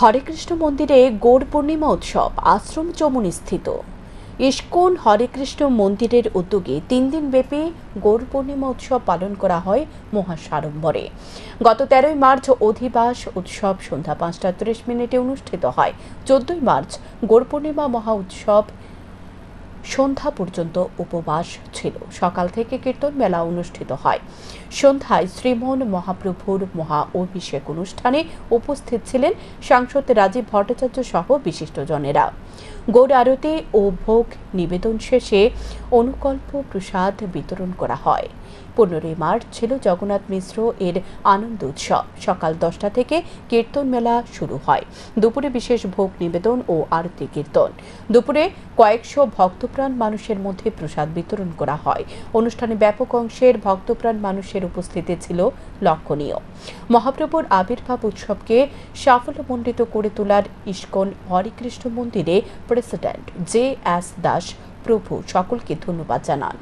হরেকৃষ্ণ মন্দিরে গৌর পূর্ণিমা উৎসব আশ্রম চমুনি স্থিত ইস্কন হরেকৃষ্ণ মন্দিরের উদ্যোগে 3 দিন ব্যাপী গৌর পূর্ণিমা উৎসব পালন করা হয় মহাসাড়ম্বরে। গত 13 মার্চ অধিবাস উৎসব সন্ধ্যা 5:30 অনুষ্ঠিত হয়। 14 মার্চ গৌর পূর্ণিমা মহা উৎসব সন্ধ্যা পর্যন্ত উপবাস ছিল। সকাল থেকে কীর্তন মেলা অনুষ্ঠিত হয়। সন্ধ্যায় শ্রীমন মহাপ্রভুর মহা অভিষেক অনুষ্ঠানে উপস্থিত ছিলেন সাংসদ রাজীব ভট্টাচার্য সহ বিশিষ্টজনেরা। গৌর আরতি ও ভোগ নিবেদন শেষে অনুকল্প প্রসাদ বিতরণ করা হয়। 15 মার্চ ছিল জগন্নাথ মিশ্র এর আনন্দ উৎসব। সকাল 10টা থেকে কীর্তন মেলা শুরু হয়। দুপুরে বিশেষ ভোগ নিবেদন ও আরতি কীর্তন। দুপুরে কয়েকশো ভক্তপ্রাণ মানুষের মধ্যে প্রসাদ বিতরণ করা হয়। অনুষ্ঠানে ব্যাপক অংশের ভক্তপ্রাণ মানুষের উপস্থিতি ছিল লক্ষণীয়। মহাপ্রভুর আবির্ভাব উৎসবকে সাফল্যমণ্ডিত করে তোলার ইস্কন হরেকৃষ্ণ মন্দিরে প্রেসিডেন্ট JS দাস প্রভু সকলকে ধন্যবাদ জানান।